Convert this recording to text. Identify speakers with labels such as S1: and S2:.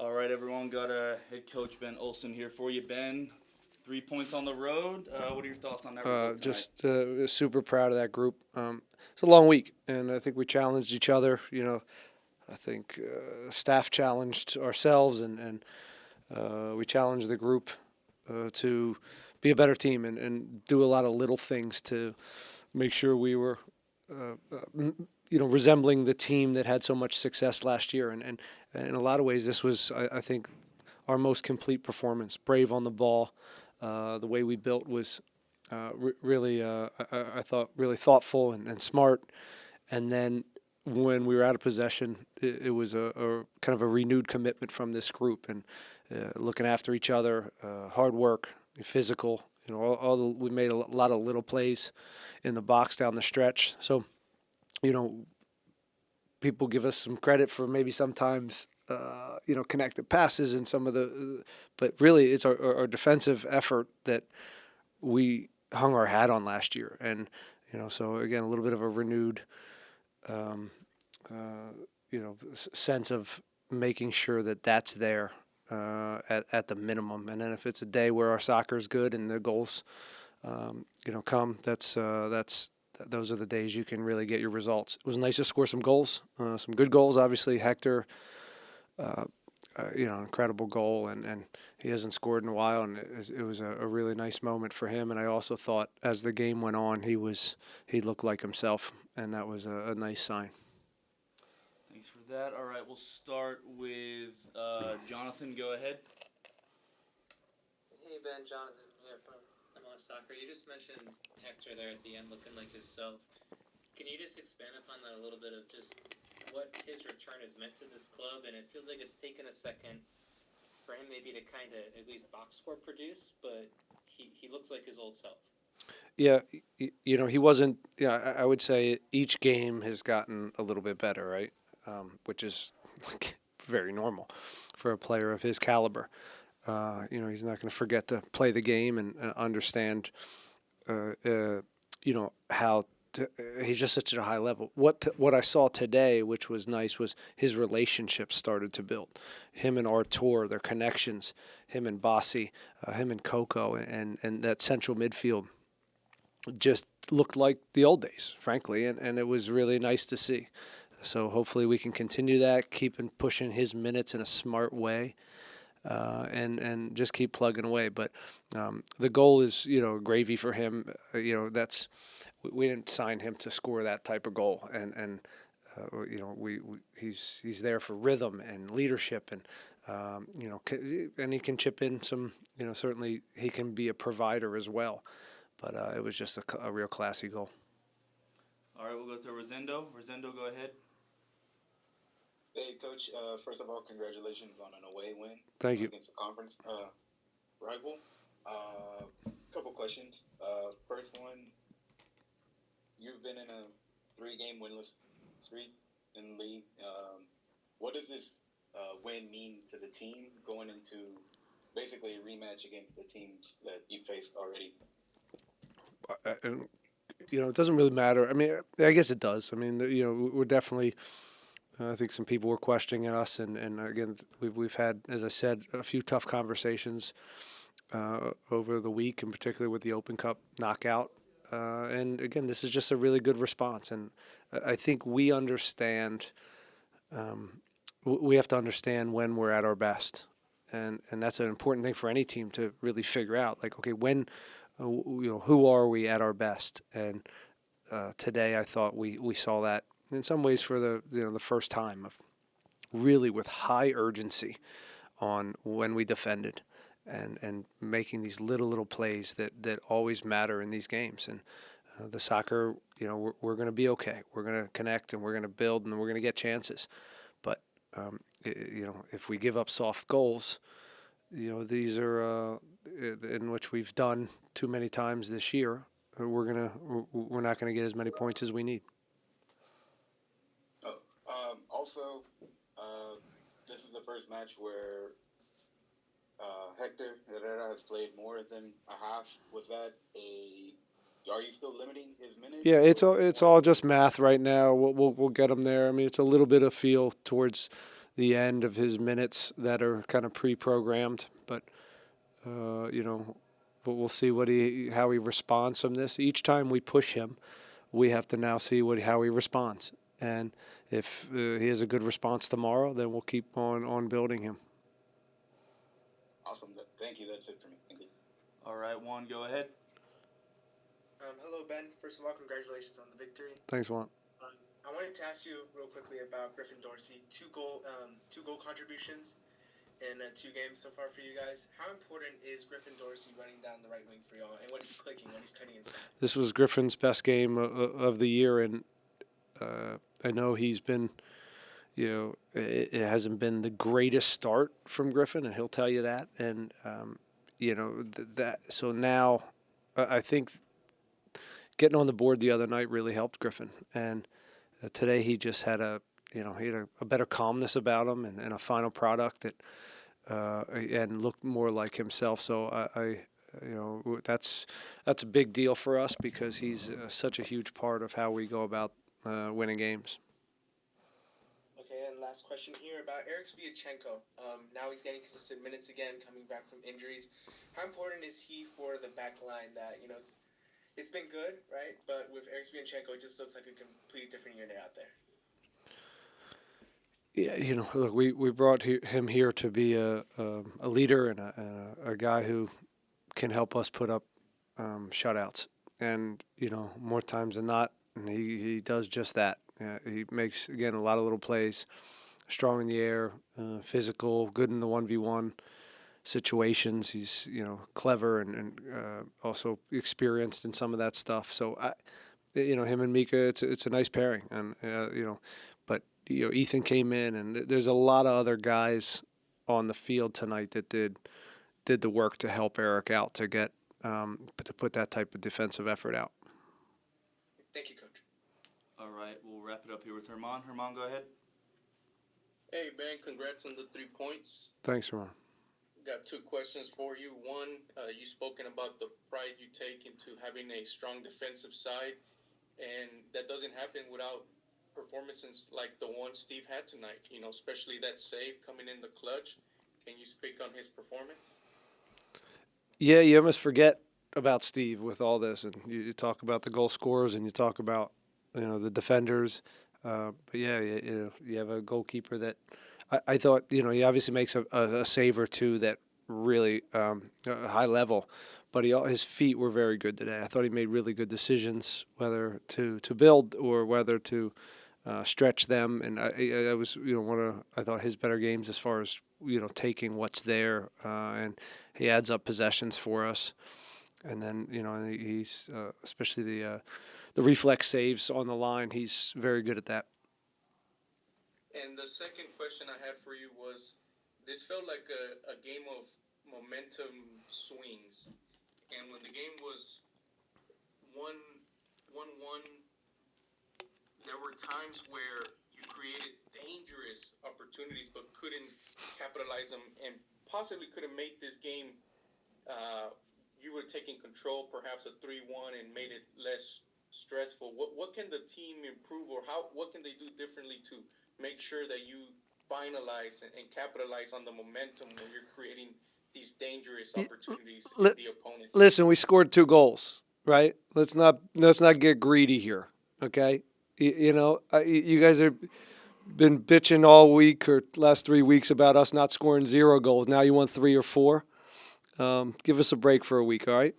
S1: All right, everyone. Got head coach Ben Olsen here for you. Ben, 3 points on the road. What are your thoughts on that result tonight?
S2: Just super proud of that group. It's a long week, and I think we challenged each other. I think staff challenged ourselves, and we challenged the group to be a better team and do a lot of little things to make sure we were, resembling the team that had so much success last year. And in a lot of ways, this was, I think, our most complete performance. Brave on the ball. The way we built was really, I thought, really thoughtful and smart. And then when we were out of possession, it was a kind of a renewed commitment from this group and looking after each other, hard work, physical. We made a lot of little plays in the box down the stretch. So, people give us some credit for maybe sometimes, connected passes and some of but really it's our defensive effort that we hung our hat on last year. And, so again, a little bit of a renewed, sense of making sure that that's there at the minimum. And then if it's a day where our soccer is good and the goals, come, those are the days you can really get your results. It was nice to score some goals, some good goals. Obviously, Hector, incredible goal, and he hasn't scored in a while, and it was a really nice moment for him. And I also thought as the game went on, he looked like himself, and that was a nice sign.
S1: Thanks for that. All right, we'll start with Jonathan. Go ahead.
S3: Hey Ben, Jonathan here from Soccer. You just mentioned Hector there at the end looking like himself. Can you just expand upon that a little bit of just what his return has meant to this club? And it feels like it's taken a second for him maybe to kind of at least box score produce, but he looks like his old self.
S2: Yeah, he wasn't. Yeah, I would say each game has gotten a little bit better, right? Which is very normal for a player of his caliber. He's not going to forget to play the game and understand, how he's just such at a high level. What I saw today, which was nice, was his relationships started to build. Him and Artur, their connections, him and Bossi, him and Coco, and that central midfield just looked like the old days, frankly, and it was really nice to see. So hopefully we can continue that, keep pushing his minutes in a smart way. And just keep plugging away. But the goal is, gravy for him. We didn't sign him to score that type of goal, and he's there for rhythm and leadership, and and he can chip in some. Certainly he can be a provider as well. But it was just a real classy goal.
S1: All right, we'll go to Rosendo. Rosendo, go ahead.
S4: Hey, Coach. First of all, congratulations on an away win.
S2: Thank you.
S4: Against a conference rival. Couple questions. First one, you've been in a 3-game winless streak in the league. What does this win mean to the team going into basically a rematch against the teams that you faced already?
S2: It doesn't really matter. I mean, I guess it does. I mean, we're definitely. I think some people were questioning us, and again, we've had, as I said, a few tough conversations over the week, and particularly with the Open Cup knockout. And again, this is just a really good response, and I think we understand. We have to understand when we're at our best, and that's an important thing for any team to really figure out. Like, okay, when, who are we at our best? And today, I thought we saw that. In some ways, for the first time, of really with high urgency on when we defended, and making these little plays that always matter in these games. And the soccer, we're going to be okay. We're going to connect, and we're going to build, and we're going to get chances. But if we give up soft goals, these are in which we've done too many times this year. We're not going to get as many points as we need.
S4: Also, this is the first match where Hector Herrera has played more than a half. Are you still limiting his minutes?
S2: Yeah, it's all just math right now. We'll get him there. I mean, it's a little bit of feel towards the end of his minutes that are kind of pre-programmed. But but we'll see how he responds from this. Each time we push him, we have to now see how he responds. And if he has a good response tomorrow, then we'll keep on building him.
S4: Awesome. Thank you. That's it for me. Thank you.
S1: All right, Juan, go ahead.
S5: Hello, Ben. First of all, congratulations on the victory.
S2: Thanks, Juan.
S5: I wanted to ask you real quickly about Griffin Dorsey. Two goal contributions in 2 games so far for you guys. How important is Griffin Dorsey running down the right wing for y'all, and when he's clicking, when he's cutting inside?
S2: This was Griffin's best game of the year, and I know he's been, it hasn't been the greatest start from Griffin, and he'll tell you that. And so now I think getting on the board the other night really helped Griffin, and today he just had a better calmness about him and a final product that and looked more like himself. So that's a big deal for us because he's such a huge part of how we go about winning games.
S5: Okay, and last question here about Eric Sviatchenko. Now he's getting consistent minutes again, coming back from injuries. How important is he for the back line? That it's been good, right? But with Eric Sviatchenko, it just looks like a completely different unit out there.
S2: Yeah, look, we brought him here to be a leader and a guy who can help us put up shutouts. And, more times than not, and he does just that. He makes, again, a lot of little plays, strong in the air, physical, good in the 1v1 situations. He's, clever and also experienced in some of that stuff. So, him and Mika, it's a nice pairing. And, but Ethan came in, and there's a lot of other guys on the field tonight that did the work to help Eric out to get to put that type of defensive effort out.
S5: Thank you, Coach.
S1: All right, we'll wrap it up here with Herman. Herman, go ahead.
S6: Hey, Ben, congrats on the 3 points.
S2: Thanks, Herman.
S6: Got 2 questions for you. One, you spoken about the pride you take into having a strong defensive side, and that doesn't happen without performances like the one Steve had tonight, especially that save coming in the clutch. Can you speak on his performance?
S2: Yeah, you almost forget about Steve with all this, and you talk about the goal scorers and you talk about the defenders, but yeah, you have a goalkeeper that I thought he obviously makes a save or two that really high level, but his feet were very good today. I thought he made really good decisions whether to build or whether to stretch them, and I was one of I thought his better games as far as taking what's there, and he adds up possessions for us, and then he's especially the reflex saves on the line. He's very good at that.
S6: And the second question I had for you was, this felt like a game of momentum swings, and when the game was 1-1, there were times where you created dangerous opportunities but couldn't capitalize them and possibly could have made this game, you were taking control, perhaps a 3-1, and made it less stressful. What can the team improve, or what can they do differently to make sure that you finalize and capitalize on the momentum when you're creating these dangerous opportunities to the opponent?
S2: Listen, we scored 2 goals, right? Let's not get greedy here, okay? You guys have been bitching all week or last 3 weeks about us not scoring 0 goals. Now you want 3 or 4. Give us a break for a week, all right?